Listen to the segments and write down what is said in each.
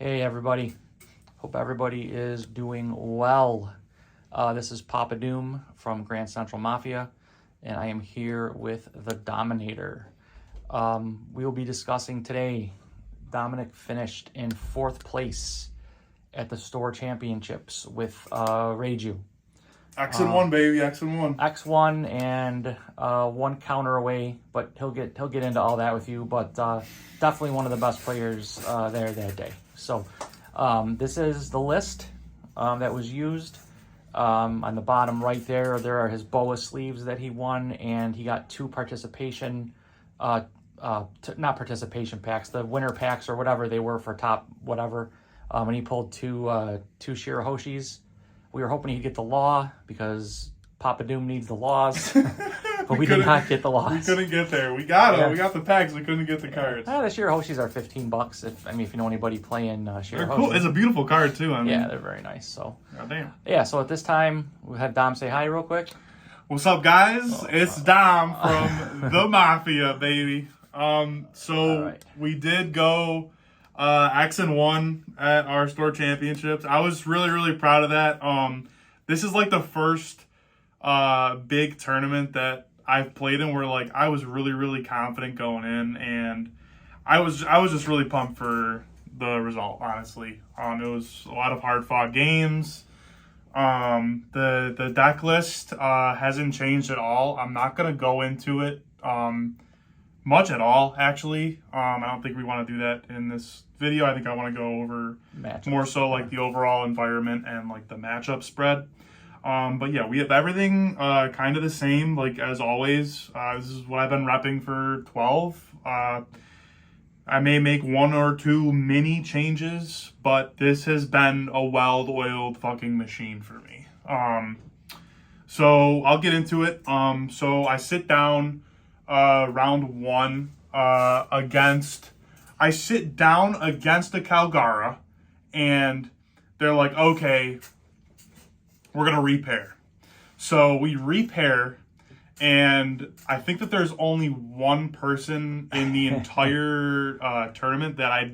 Hey everybody, hope everybody is doing well. This is Papa Doom from Grand Central Mafia, and I am here with the Dominator. We will be discussing today, Dominic finished in 4th place at the store championships with Reiju. X-1, baby, X-1. X1 and one counter away, but he'll get into all that with you. But definitely one of the best players there that day. So this is the list that was used. On the bottom right there are his BO1 sleeves that he won, and he got 2 participation, not participation packs, the winner packs or whatever they were for top whatever. And he pulled two Shirahoshis. We were hoping he'd get the law because Papa Doom needs the laws, but we did not get the laws. We couldn't get there. We got them. Yeah. We got the packs. We couldn't get the cards. The Shirahoshis are $15. If you know anybody playing Shirahoshi. They're cool. It's a beautiful card too. I mean, yeah, they're very nice. So goddamn. Yeah. So at this time, we have Dom say hi real quick. What's up, guys? It's Dom from the Mafia, baby. Right. We did go X-1 at our store championships. I was really proud of that. This is like the first big tournament that I've played in where like I was really confident going in, and I was just really pumped for the result, honestly. It was a lot of hard fought games. The deck list hasn't changed at all. I'm not gonna go into it much at all, actually. I don't think we want to do that in this video. I think I want to go over more so like the overall environment and like the matchup spread. But yeah, we have everything kind of the same, like as always. This is what I've been repping for 12. I may make 1 or 2 mini changes, but this has been a well-oiled fucking machine for me. So I'll get into it. So I sit down round 1 against a Calgara, and they're like, okay, we're gonna repair. So we repair, and I think that there's only one person in the entire tournament that I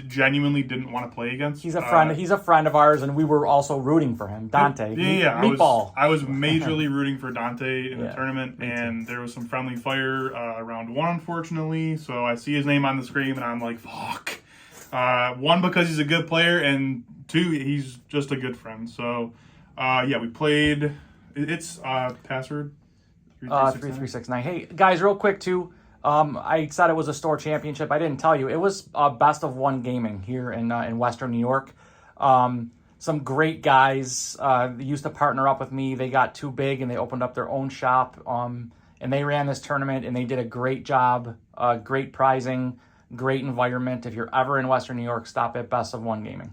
genuinely didn't want to play against. He's a friend. He's a friend of ours, and we were also rooting for him. Dante. Yeah. Meatball. I was majorly rooting for Dante in the tournament, and there was some friendly fire round 1, unfortunately. So I see his name on the screen, and I'm like, fuck. 1, because he's a good player, and 2, he's just a good friend. So yeah, we played. It's password 3369. Hey guys, real quick too. I said it was a store championship. I didn't tell you. It was best of 1 gaming here in Western New York. Some great guys used to partner up with me. They got too big and they opened up their own shop. And they ran this tournament and they did a great job. Great prizing, great environment. If you're ever in Western New York, stop at Best of 1 Gaming.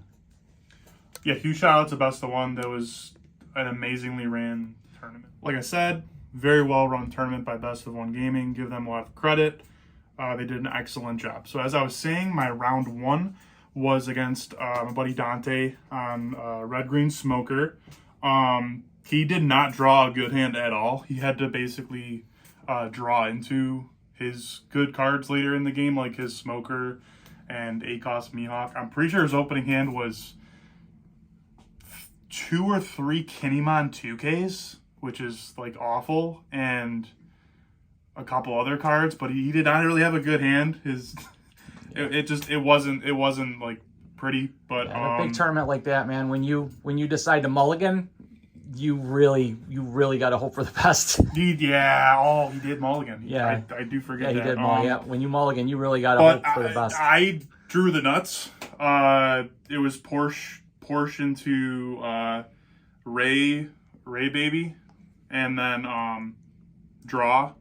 Yeah, huge shout out to Best of 1. That was an amazingly ran tournament. Like I said, very well run tournament by Best of 1 Gaming. Give them a lot of credit. They did an excellent job. So as I was saying, my round 1 was against my buddy Dante on Red Green Smoker. He did not draw a good hand at all. He had to basically draw into his good cards later in the game, like his Smoker and ACOS Mihawk. I'm pretty sure his opening hand was 2 or 3 Kinemon 2Ks, which is like awful, and a couple other cards, but he did not really have a good hand. It wasn't like pretty, but a big tournament like that, man, when you decide to mulligan, you really got to hope for the best. He did mulligan. Yeah, I do forget that. He did mulligan. Yeah, when you mulligan, you really got to hope for the best. I drew the nuts. It was Porsche into Ray baby, and then draw.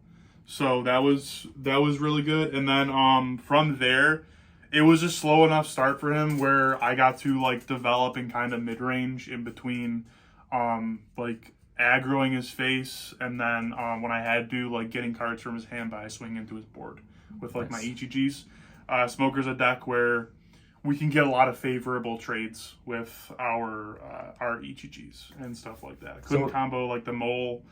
So that was really good. And then from there, it was a slow enough start for him where I got to like develop in kind of mid range in between like aggroing his face, and then when I had to, like getting cards from his hand by swinging into his board with like my EGGs. Smoker's a deck where we can get a lot of favorable trades with our EGGs and stuff like that. Couldn't combo like the mole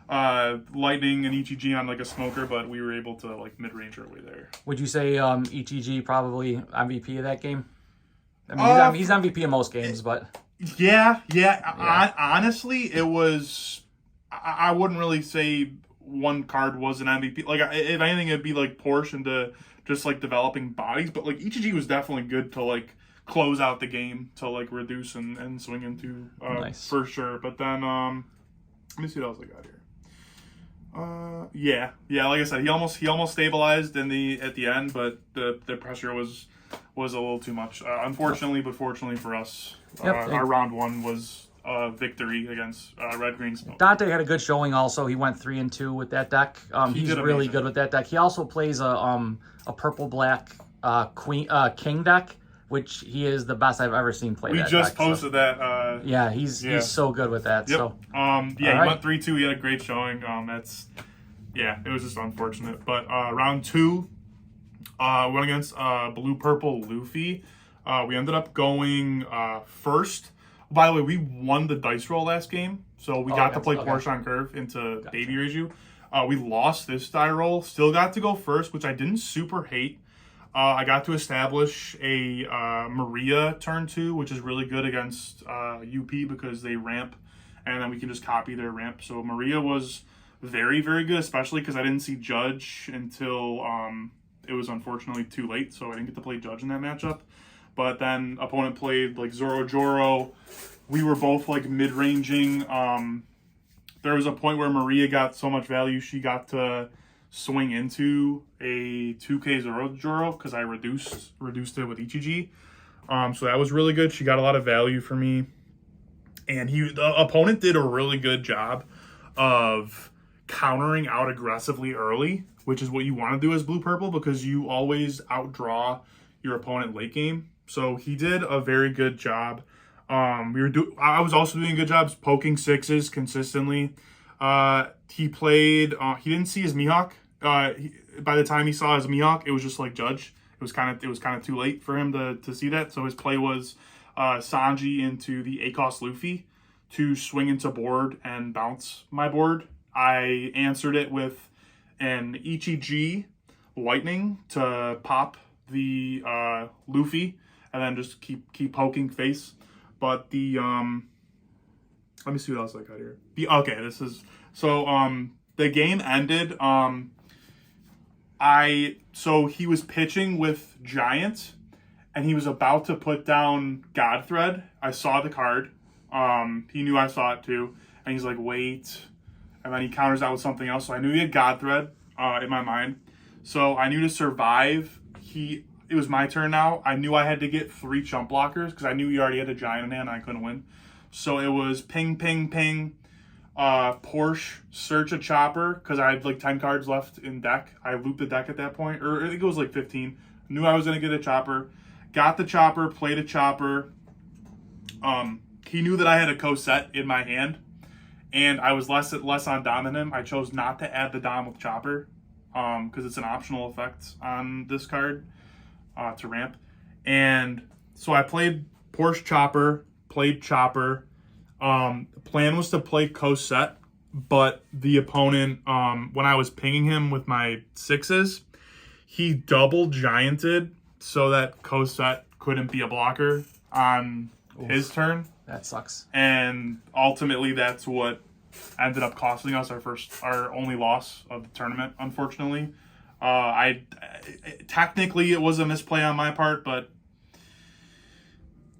lightning and EGG on like a Smoker, but we were able to like mid-range our way there. Would you say EGG probably MVP of that game? I mean, he's MVP in most games, but yeah. Honestly, it was. I wouldn't really say one card was an MVP. Like, if anything, it'd be like Porsche into just like developing bodies. But like ETG was definitely good to like close out the game to like reduce and swing into nice. For sure. But then let me see what else I got here. Yeah. Like I said, he almost stabilized at the end, but the pressure was a little too much. Unfortunately, but fortunately for us, our round one was victory against Red Green Smoke. Dante had a good showing. Also, he went 3-2 with that deck. He's really good with that deck. He also plays a purple black king deck, which he is the best I've ever seen play. We just posted that. Yeah, he's so good with that. Yep. So he went 3-2. He had a great showing. It was just unfortunate. But round two, went against blue purple Luffy. We ended up going first. By the way, we won the dice roll last game, so we got to play Porsche on Curve into Baby Reiju. We lost this die roll. Still got to go first, which I didn't super hate. I got to establish a Maria turn 2, which is really good against UP because they ramp, and then we can just copy their ramp. So Maria was very, very good, especially because I didn't see Judge until it was unfortunately too late, so I didn't get to play Judge in that matchup. But then opponent played like Zoro Joro. We were both like mid-ranging. There was a point where Maria got so much value, she got to swing into a 2K Zoro Joro because I reduced it with Ichiji. So that was really good. She got a lot of value for me. And the opponent did a really good job of countering out aggressively early, which is what you want to do as blue-purple because you always outdraw your opponent late game. So he did a very good job. I was also doing good jobs poking sixes consistently. He played. He didn't see his Mihawk. By the time he saw his Mihawk, it was just like Judge. It was kind of too late for him to see that. So his play was Sanji into the A-Cost Luffy to swing into board and bounce my board. I answered it with an Ichiji Lightning to pop the Luffy and then just keep poking face. But the let me see what else I got here. The game ended. So he was pitching with Giant, and he was about to put down Godthread. I saw the card. He knew I saw it too, and he's like, wait, and then he counters out with something else. So I knew he had Godthread in my mind. So I knew to survive. It was my turn now. I knew I had to get 3 chump blockers because I knew he already had a Giant in hand and I couldn't win. So it was ping, ping, ping, Porsche, search a chopper because I had like 10 cards left in deck. I looped the deck at that point, or I think it was like 15. Knew I was going to get a chopper. Got the chopper, played a chopper. He knew that I had a co-set in my hand, and I was less on Dom than him. I chose not to add the Dom with chopper because it's an optional effect on this card. To ramp, and so I played Porsche Chopper, played Chopper. The plan was to play co-set, but the opponent, when I was pinging him with my sixes, he double gianted so that co-set couldn't be a blocker on his turn. That sucks. And ultimately, that's what ended up costing us our only loss of the tournament, unfortunately. Technically it was a misplay on my part, but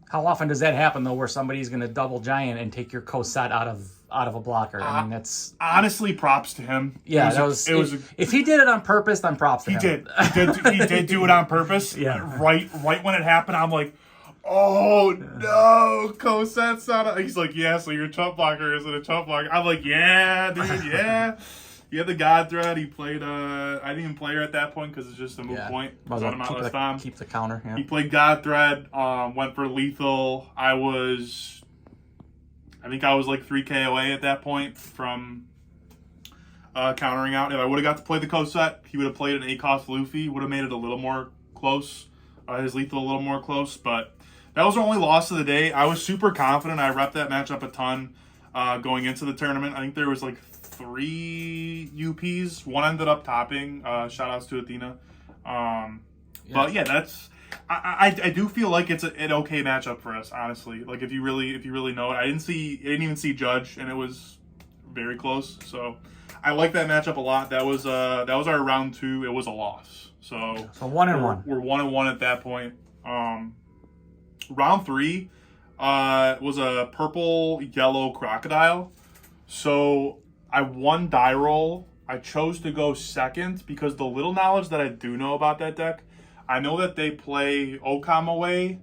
how often does that happen though, where somebody's going to double giant and take your co-set out of a blocker? I mean, that's honestly props to him. Yeah, if he did it on purpose, then props to him. He did do it on purpose. Yeah. Right when it happened, I'm like, oh no, co-set's not. He's like, yeah, so your chump blocker isn't a chump blocker. I'm like, yeah, dude, yeah. He had the God Thread. He played. I didn't even play her at that point because it's just a moot point. Keep the counter. Yeah. He played God Thread. Went for lethal. I think I was like 3K away at that point from countering out. If I would have got to play the co-set, he would have played an A-Cost Luffy. Would have made it a little more close. His lethal a little more close. But that was our only loss of the day. I was super confident. I repped that matchup a ton going into the tournament. I think there was like 3 UPs. One ended up topping. Shout outs to Athena. But yeah, I do feel like it's an okay matchup for us, honestly. Like if you really know it, I didn't even see Judge, and it was very close. So I like that matchup a lot. That was our round 2. It was a loss. So 1-1. We're 1-1 at that point. Round 3 was a purple yellow crocodile. So I won die roll. I chose to go second because the little knowledge that I do know about that deck, I know that they play Okam away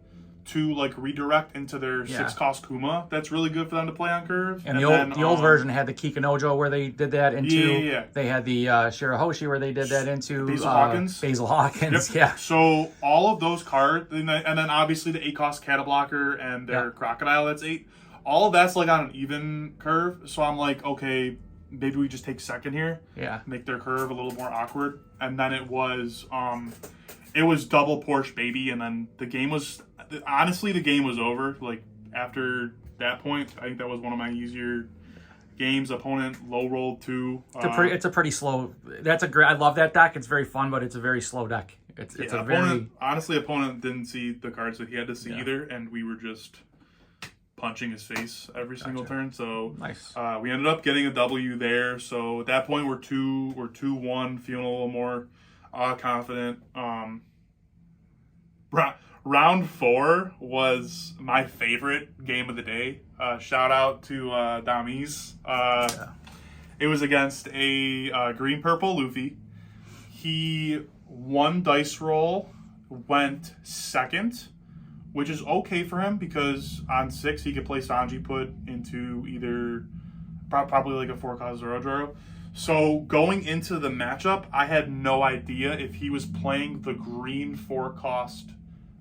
to like redirect into their 6-cost Kuma. That's really good for them to play on curve. And the old version had the Kikanojo where they did that into. Yeah. They had the Shirahoshi where they did that into. Basil Hawkins. Basil Hawkins, Yep. yeah. So all of those cards, and then obviously the 8-cost Cata Blocker and their Crocodile that's 8. All of that's like on an even curve. So I'm like, okay, maybe we just take second here. Yeah. Make their curve a little more awkward. And then it was double Porsche baby, and then the game was over. Like after that point, I think that was one of my easier games. Opponent low rolled 2. It's a pretty slow. I love that deck. It's very fun, but it's a very slow deck. It's a opponent, honestly, opponent didn't see the cards that he had to see either, and we were just punching his face every single turn. So nice. We ended up getting a W there. So at that point, we're 2-1, feeling a little more confident. Round 4 was my favorite game of the day. Shout out to Damis. It was against a green-purple Luffy. He won dice roll, went second, which is okay for him because on 6 he could play Sanji put into either probably like a 4-cost Zoro. So going into the matchup, I had no idea if he was playing the green 4-cost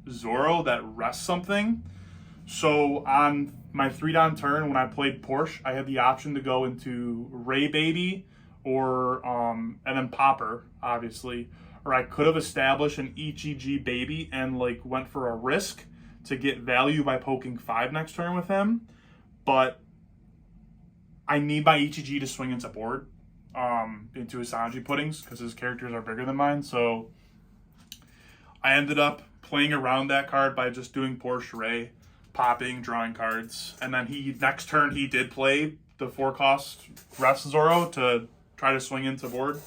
Zoro that rests something. So on my 3-down turn when I played Porsche, I had the option to go into Ray Baby or and then Popper, obviously. Or I could have established an EGG Baby and like went for a risk to get value by poking 5 next turn with him. But I need my EGG to swing into board into his Sanji puddings because his characters are bigger than mine. So I ended up playing around that card by just doing Porsche Ray, popping, drawing cards. And then next turn he did play the 4-cost Rest Zoro to try to swing into board.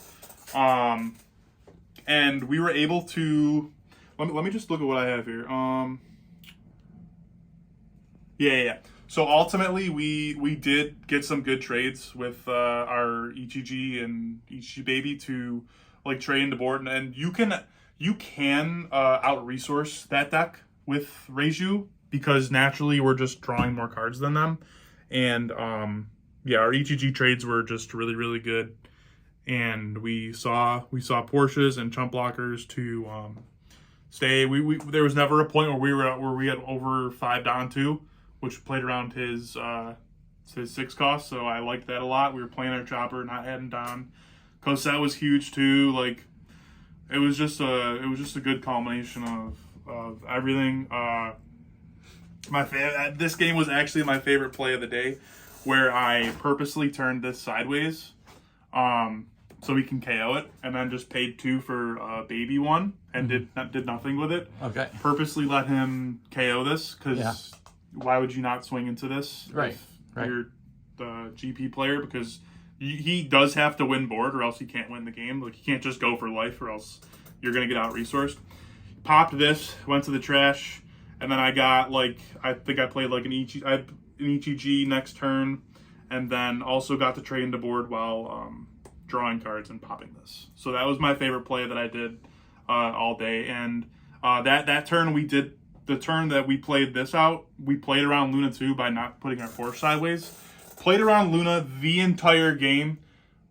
And we were able to... Let me just look at what I have here. Yeah. So ultimately, we did get some good trades with our EGG and EGG Baby to like trade into board, and you can out resource that deck with Reiju because naturally we're just drawing more cards than them, and our EGG trades were just really really good, and we saw Porsches and chump blockers to stay. We there was never a point where we had over 5 down 2. Which played around his 6-cost, so I liked that a lot. We were playing our chopper, not heading down. Cosette was huge too. Like it was just a good combination of everything. This game was actually my favorite play of the day, where I purposely turned this sideways, so we can KO it, and then just paid 2 for baby 1 and did nothing with it. Okay. Purposely let him KO this because. Why would you not swing into this? Right. You're the GP player because he does have to win board or else he can't win the game. Like he can't just go for life or else you're gonna get out resourced. Popped this, went to the trash, and then I got I think I played like an EGG next turn, and then also got to trade into board while drawing cards and popping this. So that was my favorite play that I did all day. And that turn we did. The turn that we played this out, we played around Luna 2 by not putting our Porsche sideways. Played around Luna the entire game,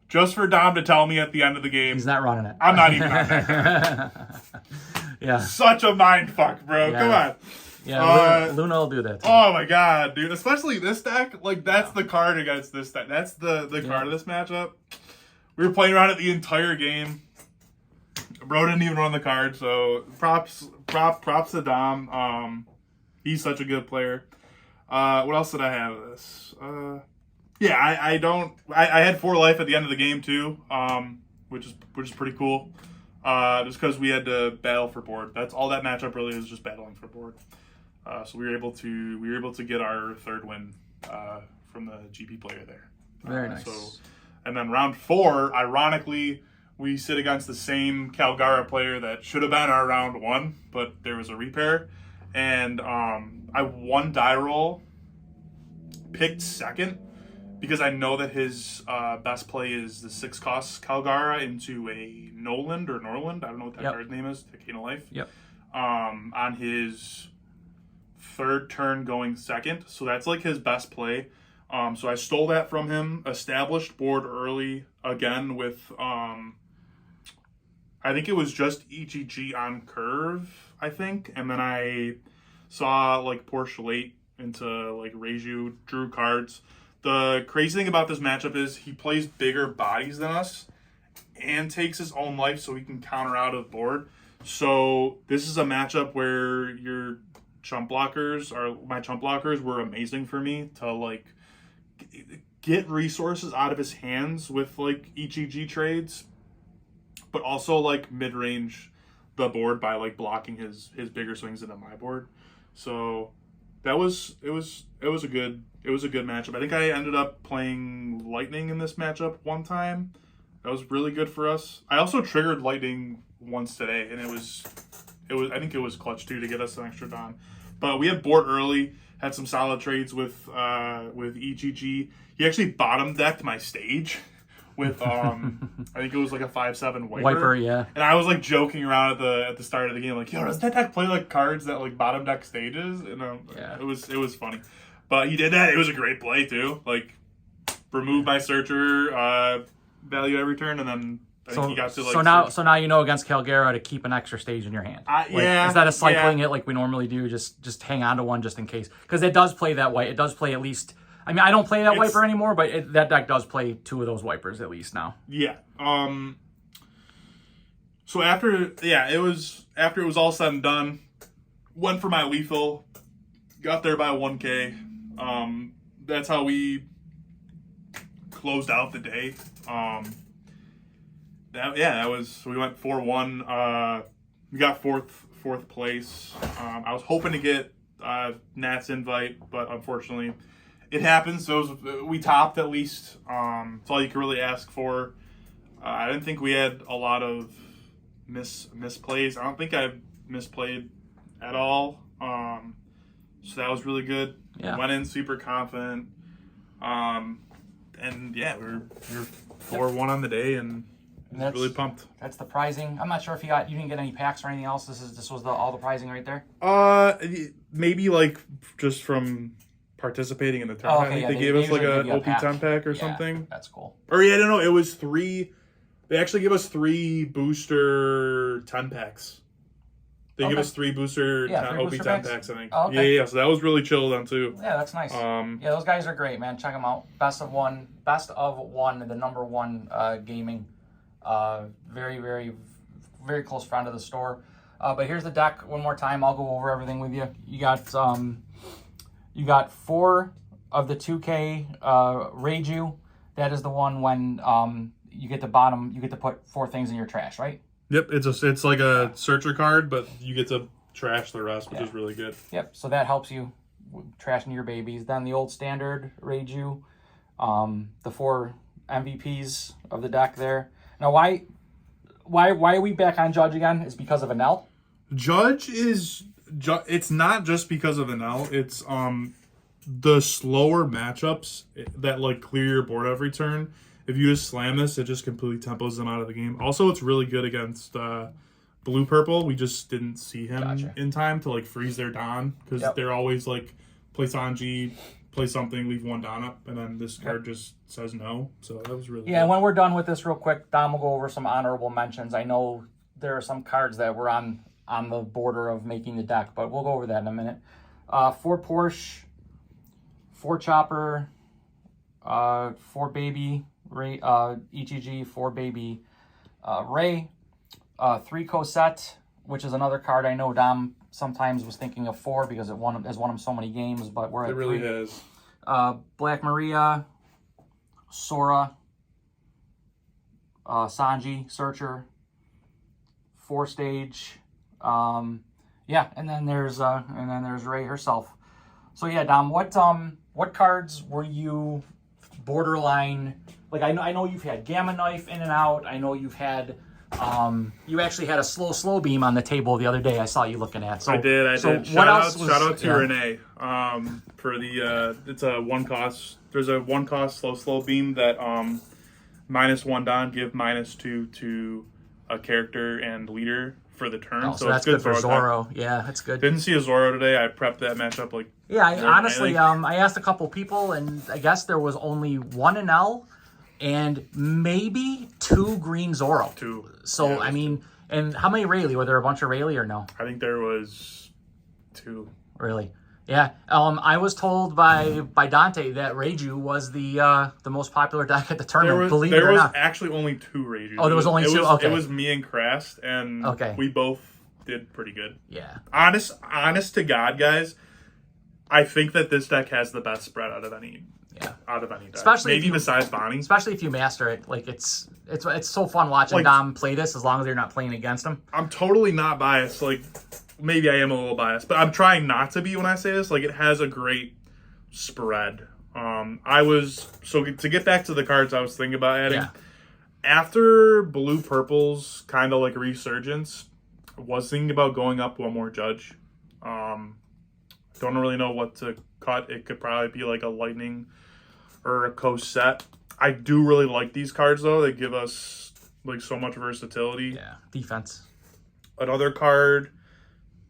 just for Dom to tell me at the end of the game. He's not running it. I'm not even on there. Yeah. Such a mind fuck, bro. Yeah. Come on. Yeah, Luna will do that too. Oh my god, dude. Especially this deck. Like, that's the card against this deck. That's the card of this matchup. We were playing around it the entire game. Bro didn't even run the card, so props to Dom. He's such a good player. What else did I have of this? I had 4 life at the end of the game too, which is pretty cool. just because we had to battle for board. That's all that matchup really is, just battling for board. So we were able to get our third win from the GP player there. Very nice. And then round 4, ironically, we sit against the same Calgara player that should have been our round 1, but there was a repair. And I won die roll, picked second, because I know that his best play is the 6-cost Calgara into a Noland or Norland. I don't know what that card's name is, Decade of Life. Yep. On his third turn going second. So that's like his best play. So I stole that from him, established board early again with, I think it was just EGG on curve, I think. And then I saw like Porsche late into like Reiju, drew cards. The crazy thing about this matchup is he plays bigger bodies than us and takes his own life so he can counter out of board. So this is a matchup where your my chump blockers were amazing for me to like get resources out of his hands with like EGG trades, but also like mid-range the board by like blocking his bigger swings into my board. So it was a good matchup. I think I ended up playing Lightning in this matchup one time. That was really good for us. I also triggered Lightning once today, and it was I think it was clutch too to get us an extra Don. But we had board early, had some solid trades with EGG. He actually bottom decked my stage with I think it was like a 5/7 wiper. Yeah. And I was like joking around at the start of the game, like, yo, doesn't that deck play like cards that like bottom deck stages? And it was funny. But he did that. It was a great play too. Like, remove my searcher, value every turn, and then I think he got to like. So now you know against Calgara to keep an extra stage in your hand. Yeah. Instead of cycling it like we normally do, just hang on to one just in case, because it does play that way. It does play at least. I mean, I don't play that wiper anymore, but that deck does play 2 of those wipers at least now. Yeah. So after it was all said and done, went for my lethal, got there by 1K. That's how we closed out the day. We went 4-1. We got fourth place. I was hoping to get Nat's invite, but unfortunately, it happens. So we topped at least. That's all you can really ask for. I didn't think we had a lot of misplays. I don't think I misplayed at all. So that was really good. Yeah. Went in super confident. And yeah, we're 4-1 on the day, and really pumped. That's the prizing. I'm not sure if you didn't get any packs or anything else. This was all the prizing right there. Maybe like just from participating in the tournament. I think they gave us like a OP10 pack or something. That's cool. Or I don't know. It was 3. They actually give us 3 booster 10 packs. They give us 3 booster OP10 packs, I think. Oh, okay. Yeah. So that was really chill then too. Yeah, that's nice. Those guys are great, man. Check them out. Best of one, the number 1 gaming. Very, very, very close friend of the store. But here's the deck one more time. I'll go over everything with you. You got 4 of the 2K Reiju. That is the one when you get the bottom. You get to put 4 things in your trash, right? Yep, it's like a searcher card, but you get to trash the rest, which is really good. Yep, so that helps you trashing your babies. Then the old standard Reiju, the 4 MVPs of the deck there. Now, why are we back on Judge again? It's because of Anel? It's not just because of Anel. It's the slower matchups that like clear your board every turn. If you just slam this, it just completely tempos them out of the game. Also, it's really good against blue purple. We just didn't see him in time to like freeze their Don, because they're always like play Sanji, play something, leave 1 Don up, and then this card just says no. So that was really good. And when we're done with this real quick, Dom will go over some honorable mentions. I know there are some cards that were on the border of making the deck, but we'll go over that in a minute. 4 Porsche, 4 Chopper, 4 Baby Ray, EGG, 4 Baby Ray, 3 Cosette, which is another card I know Dom sometimes was thinking of 4 because it has won him so many games, but we're at 3. It really has. Black Maria, Sora, Sanji, Searcher, 4-stage. Yeah, and then there's Ray herself. So yeah, Dom, what cards were you borderline? Like I know you've had Gamma Knife in and out. I know you've had you actually had a slow beam on the table the other day. I saw you looking at. So I did. So Shout what out to Renee for the it's a 1 cost. There's a 1 cost slow beam that -1 Don, give -2 to a character and leader for the turn. Oh, so that's good for Zoro. Yeah, that's good. Didn't see a Zoro today. I prepped that matchup like. Yeah, honestly, I asked a couple people, and I guess there was only 1 in L, and maybe 2 green Zoro. 2. So Yeah, I mean, and how many Rayleigh? Were there a bunch of Rayleigh or no? I think there was 2. Really? Yeah. I was told by Dante that Reiju was the most popular deck at the tournament. Believe it or not. There was actually only 2 Reiju. Oh, there was only 2. Okay. It was me and Crast, and we both did pretty good. Yeah. Honest to God, guys, I think that this deck has the best spread out of any. Yeah. Out of any deck. Especially maybe besides Bonnie. Especially if you master it. Like it's so fun watching Dom play this as long as you're not playing against him. I'm totally not biased. Like maybe I am a little biased, but I'm trying not to be when I say this. Like it has a great spread. To get back to the cards I was thinking about adding. Yeah. After Blue Purple's kind of like resurgence, I was thinking about going up 1 more Judge. Don't really know what to cut. It could probably be like a Lightning or a Coast set. I do really like these cards though. They give us like so much versatility. Yeah, defense. Another card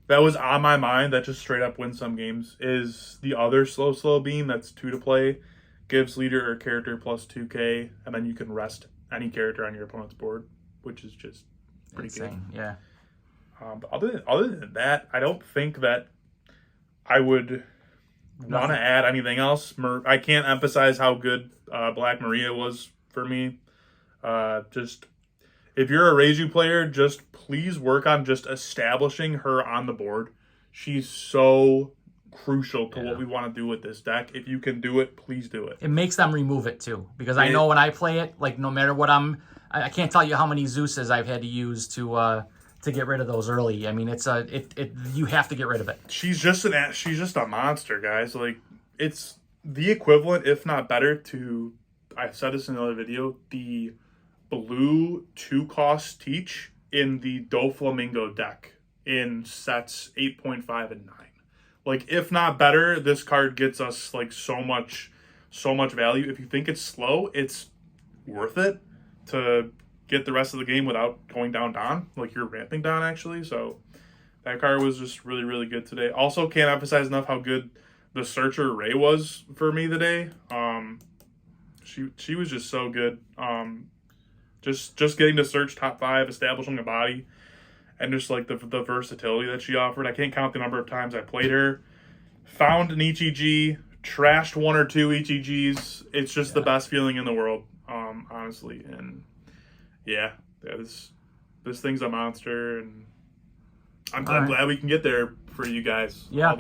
that was on my mind that just straight up wins some games is the other slow beam that's 2 to play. Gives leader or character plus 2k, and then you can rest any character on your opponent's board, which is just pretty insane. good. Yeah. But other than that, I don't think that I would want to add anything else. I can't emphasize how good Black Maria was for me. Just if you're a Reiju player, just please work on just establishing her on the board. She's so crucial to what we want to do with this deck. If you can do it, please do it. It makes them remove it too, because I know when I play it, like no matter what I can't tell you how many Zeuses I've had to use to get rid of those early. I mean, you have to get rid of it. She's just a monster, guys. Like it's the equivalent, if not better, to I said this in another video, the blue 2-cost Teach in the Doflamingo deck in sets 8.5 and 9. Like if not better, this card gets us like so much value. If you think it's slow, it's worth it to get the rest of the game without going down Don. Like you're ramping Don actually. So that card was just really, really good today. Also can't emphasize enough how good the Searcher Ray was for me today. She was just so good. Just getting to search top 5, establishing a body, and just like the versatility that she offered. I can't count the number of times I played her. Found an ETG, trashed 1 or 2 ETGs. It's just the best feeling in the world, honestly. And this thing's a monster, and I'm glad we can get there for you guys. Yeah.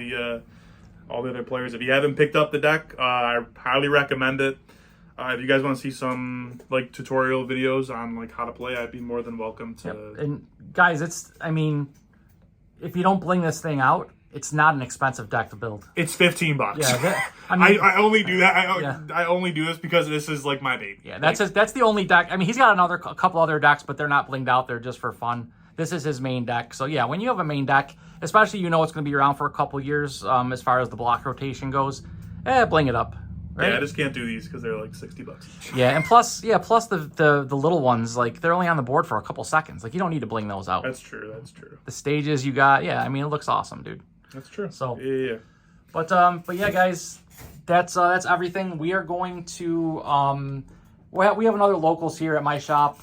All the other players. If you haven't picked up the deck, I highly recommend it. If you guys want to see some like tutorial videos on like how to play, I'd be more than welcome to. Yep. And guys, if you don't bling this thing out, it's not an expensive deck to build. It's $15. Yeah, I only do that. I only do this because this is like my baby. Yeah, that's the only deck. I mean, he's got a couple other decks, but they're not blinged out. They're just for fun. This is his main deck. So yeah, when you have a main deck, especially it's going to be around for a couple years as far as the block rotation goes, bling it up. Right? Yeah, I just can't do these because they're like $60 each. Yeah, and plus the little ones, like they're only on the board for a couple seconds. Like you don't need to bling those out. That's true. The stages you got, I mean, it looks awesome, dude. That's true. So yeah. But yeah, guys, that's everything. We are going to we have another locals here at my shop,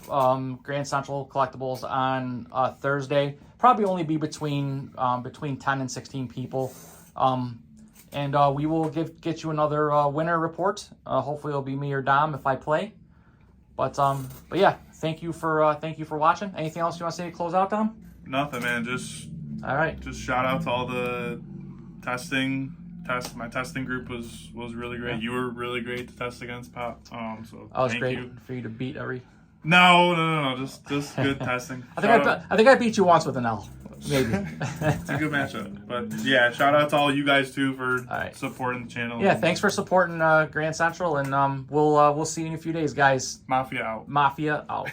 Grand Central Collectibles, on Thursday. Probably only be between 10 and 16 people. And we will get you another winner report. Hopefully it'll be me or Dom if I play. But yeah, thank you for watching. Anything else you want to say to close out, Dom? Nothing, man. All right. Just shout out to all the testing. My testing group was really great. Yeah. You were really great to test against, Pop. So that was thank great you. for you to beat every. No. Just good testing. I think I beat you once with an L, maybe. It's a good matchup. But yeah, shout out to all you guys too for right. supporting the channel. Yeah, thanks for supporting Grand Central, and we'll see you in a few days, guys. Mafia out. Mafia out.